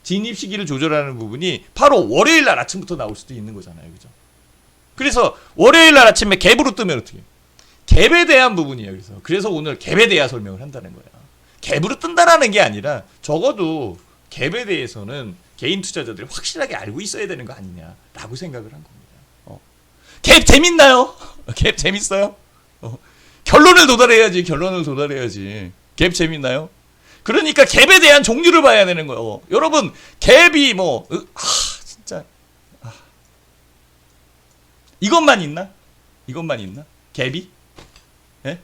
진입 시기를 조절하는 부분이 바로 월요일 날 아침부터 나올 수도 있는 거잖아요. 그죠? 그래서 월요일 날 아침에 갭으로 뜨면 어떻게 해요? 갭에 대한 부분이에요. 그래서 오늘 갭에 대한 설명을 한다는 거야. 갭으로 뜬다라는 게 아니라 적어도 갭에 대해서는 개인 투자자들이 확실하게 알고 있어야 되는 거 아니냐라고 생각을 한 겁니다. 갭 재밌나요? 갭 재밌어요? 결론을 도달해야지. 갭 재밌나요? 그러니까 갭에 대한 종류를 봐야 되는 거예요. 여러분, 갭이 진짜 이것만 있나? 갭이? 예?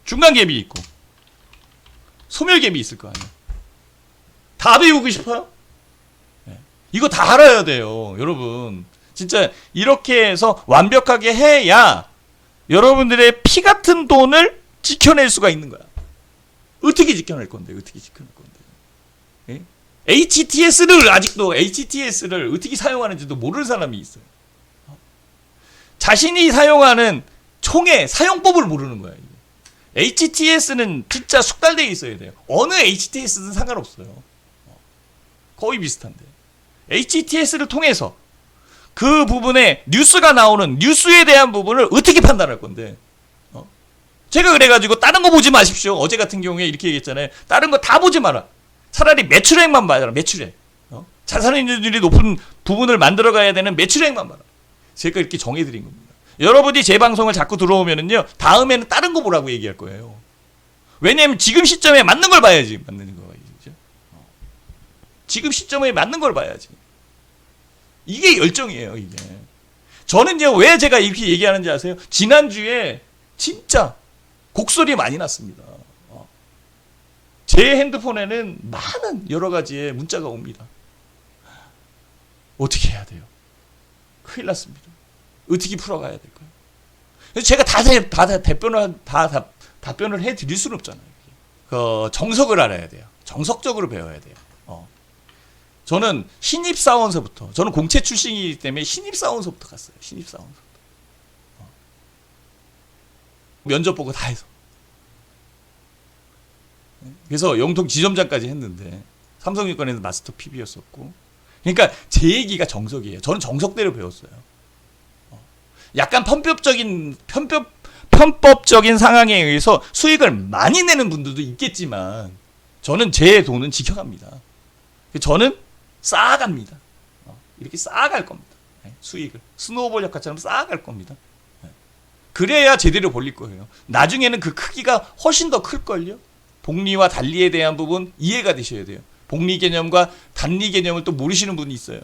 중간 갭이 있고 소멸 갭이 있을 거 아니에요. 다 배우고 싶어요? 예. 이거 다 알아야 돼요, 여러분. 진짜 이렇게 해서 완벽하게 해야 여러분들의 피 같은 돈을 지켜낼 수가 있는 거야. 어떻게 지켜낼 건데? 예? HTS를 어떻게 사용하는지도 모르는 사람이 있어요. 자신이 사용하는 총의 사용법을 모르는 거야. HTS는 진짜 숙달되어 있어야 돼요. 어느 HTS든 상관없어요. 거의 비슷한데. HTS를 통해서 그 부분에 뉴스가 나오는 뉴스에 대한 부분을 어떻게 판단할 건데? 제가 그래가지고 다른 거 보지 마십시오. 어제 같은 경우에 이렇게 얘기했잖아요. 다른 거 다 보지 마라. 차라리 매출액만 봐라. 매출액. 자산이익률이 높은 부분을 만들어가야 되는 매출액만 봐라. 제가 이렇게 정해드린 겁니다. 여러분이 제 방송을 자꾸 들어오면은요, 다음에는 다른 거 보라고 얘기할 거예요. 왜냐면 지금 시점에 맞는 걸 봐야지. 지금 시점에 맞는 걸 봐야지. 이게 열정이에요, 이게. 저는요, 왜 제가 이렇게 얘기하는지 아세요? 지난주에 진짜 곡소리 많이 났습니다. 제 핸드폰에는 많은 여러 가지의 문자가 옵니다. 어떻게 해야 돼요? 큰일 났습니다. 어떻게 풀어가야 될까요? 제가 답변을 해드릴 수는 없잖아요. 정석을 알아야 돼요. 정석적으로 배워야 돼요. 저는 신입사원서부터, 저는 공채 출신이기 때문에 신입사원서부터 갔어요. 면접 보고 다 해서. 그래서 영통 지점장까지 했는데, 삼성증권에서 마스터 PB였었고. 그러니까 제 얘기가 정석이에요. 저는 정석대로 배웠어요. 약간 편법적인 상황에 의해서 수익을 많이 내는 분들도 있겠지만, 저는 제 돈은 지켜갑니다. 저는 쌓아갑니다. 이렇게 쌓아갈 겁니다. 수익을. 스노우볼 효과처럼 쌓아갈 겁니다. 그래야 제대로 벌릴 거예요. 나중에는 그 크기가 훨씬 더 클걸요? 복리와 단리에 대한 부분 이해가 되셔야 돼요. 복리 개념과 단리 개념을 또 모르시는 분이 있어요.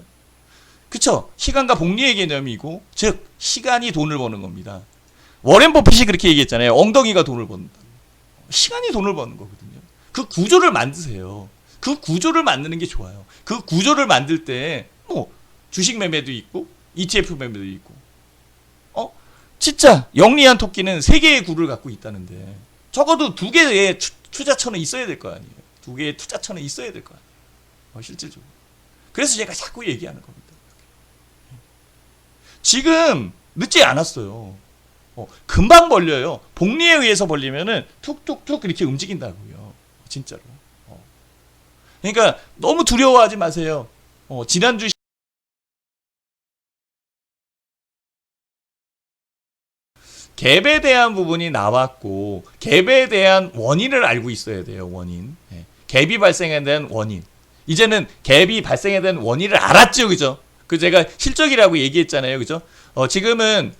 그쵸? 시간과 복리의 개념이고, 즉 시간이 돈을 버는 겁니다. 워렌 버핏이 그렇게 얘기했잖아요. 엉덩이가 돈을 번다. 시간이 돈을 버는 거거든요. 그 구조를 만드세요. 그 구조를 만드는 게 좋아요. 그 구조를 만들 때 주식 매매도 있고 ETF 매매도 있고, 진짜 영리한 토끼는 3개의 구를 갖고 있다는데 적어도 2개의 투자처는 있어야 될 거 아니에요. 2개의 투자처는 있어야 될 거 아니에요. 실질적으로. 그래서 제가 자꾸 얘기하는 겁니다. 지금 늦지 않았어요. 금방 벌려요. 복리에 의해서 벌리면은 툭툭툭 이렇게 움직인다고요. 진짜로. 그러니까 너무 두려워하지 마세요. 지난주 갭에 대한 부분이 나왔고, 갭에 대한 원인을 알고 있어야 돼요. 원인. 갭이 발생에 대한 원인. 이제는 갭이 발생에 대한 원인을 알았죠, 그죠? 제가 실적이라고 얘기했잖아요, 그죠? 지금은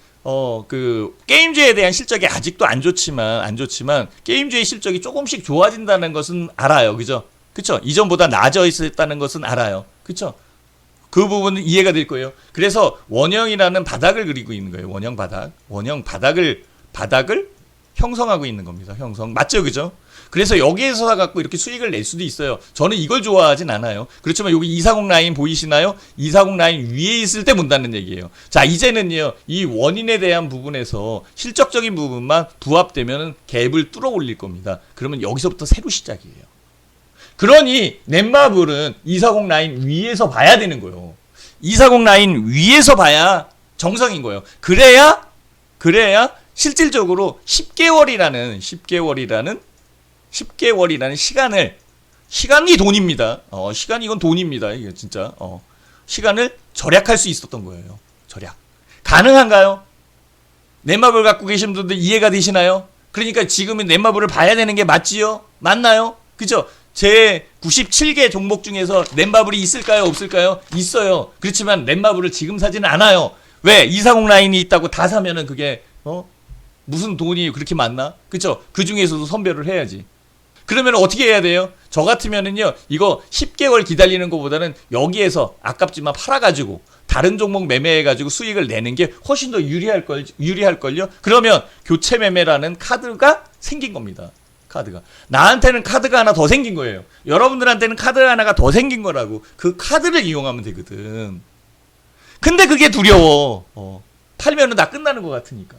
그 게임주에 대한 실적이 아직도 안 좋지만 게임주의 실적이 조금씩 좋아진다는 것은 알아요, 그죠? 그쵸? 이전보다 나아져 있었다는 것은 알아요. 그쵸? 그 부분은 이해가 될 거예요. 그래서 원형이라는 바닥을 그리고 있는 거예요. 원형 바닥을 형성하고 있는 겁니다. 형성. 맞죠? 그죠? 그래서 여기에서 갖고 이렇게 수익을 낼 수도 있어요. 저는 이걸 좋아하진 않아요. 그렇지만 여기 240 라인 보이시나요? 240 라인 위에 있을 때 본다는 얘기예요. 자, 이제는요, 이 원인에 대한 부분에서 실적적인 부분만 부합되면 갭을 뚫어 올릴 겁니다. 그러면 여기서부터 새로 시작이에요. 그러니 넷마블은 240 라인 위에서 봐야 되는 거예요. 240 라인 위에서 봐야 정상인 거예요. 그래야 실질적으로 10개월이라는 10개월이라는 시간이 돈입니다. 시간이 이건 돈입니다. 이게 진짜 시간을 절약할 수 있었던 거예요. 절약. 가능한가요? 넷마블 갖고 계신 분들 이해가 되시나요? 그러니까 지금은 넷마블을 봐야 되는 게 맞지요? 맞나요? 그죠? 제 97개 종목 중에서 넷마블이 있을까요? 없을까요? 있어요. 그렇지만 넷마블을 지금 사지는 않아요. 왜? 240 라인이 있다고 다 사면은 그게 무슨 돈이 그렇게 많나? 그쵸? 그 중에서도 선별을 해야지. 그러면 어떻게 해야 돼요? 저 같으면은요, 이거 10개월 기다리는 것보다는 여기에서 아깝지만 팔아가지고 다른 종목 매매해가지고 수익을 내는 게 훨씬 더 유리할걸요? 그러면 교체 매매라는 카드가 생긴 겁니다. 카드가. 나한테는 카드가 하나 더 생긴 거예요. 여러분들한테는 카드 하나가 더 생긴 거라고. 그 카드를 이용하면 되거든. 근데 그게 두려워. 팔면은 다 끝나는 것 같으니까.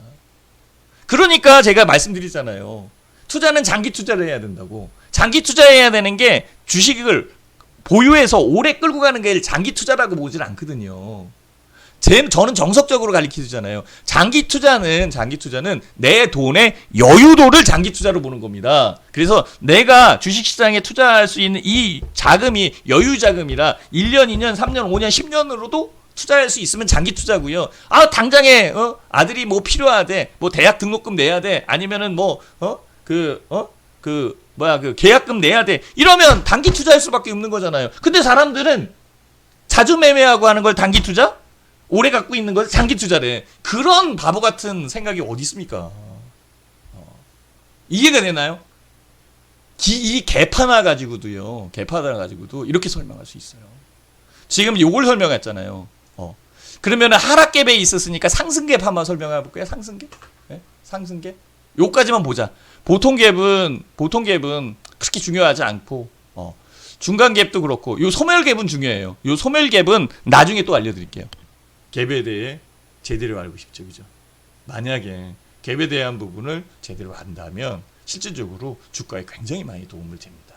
그러니까 제가 말씀드리잖아요. 투자는 장기 투자를 해야 된다고. 장기 투자해야 되는 게 주식을 보유해서 오래 끌고 가는 게 장기 투자라고 보질 않거든요. 저는 정석적으로 가르치잖아요. 장기 투자는 내 돈의 여유도를 장기 투자로 보는 겁니다. 그래서 내가 주식시장에 투자할 수 있는 이 자금이 여유 자금이라 1년, 2년, 3년, 5년, 10년으로도 투자할 수 있으면 장기 투자고요. 당장에 아들이 뭐 필요하대, 뭐 대학 등록금 내야 돼, 아니면은 그 계약금 내야 돼. 이러면 단기 투자할 수밖에 없는 거잖아요. 근데 사람들은 자주 매매하고 하는 걸 단기 투자? 오래 갖고 있는 걸 장기 투자래. 그런 바보 같은 생각이 어디 있습니까? 이해가 되나요? 이 개파 하나 가지고도 이렇게 설명할 수 있어요. 지금 요걸 설명했잖아요. 그러면 하락갭에 있었으니까 상승갭 한번 설명해 볼까요? 상승갭? 네? 상승갭? 요까지만 보자. 보통 갭은 그렇게 중요하지 않고, 중간 갭도 그렇고, 요 소멸 갭은 중요해요. 요 소멸 갭은 나중에 또 알려드릴게요. 갭에 대해 제대로 알고 싶죠, 그죠? 만약에 갭에 대한 부분을 제대로 안다면 실질적으로 주가에 굉장히 많이 도움을 줍니다.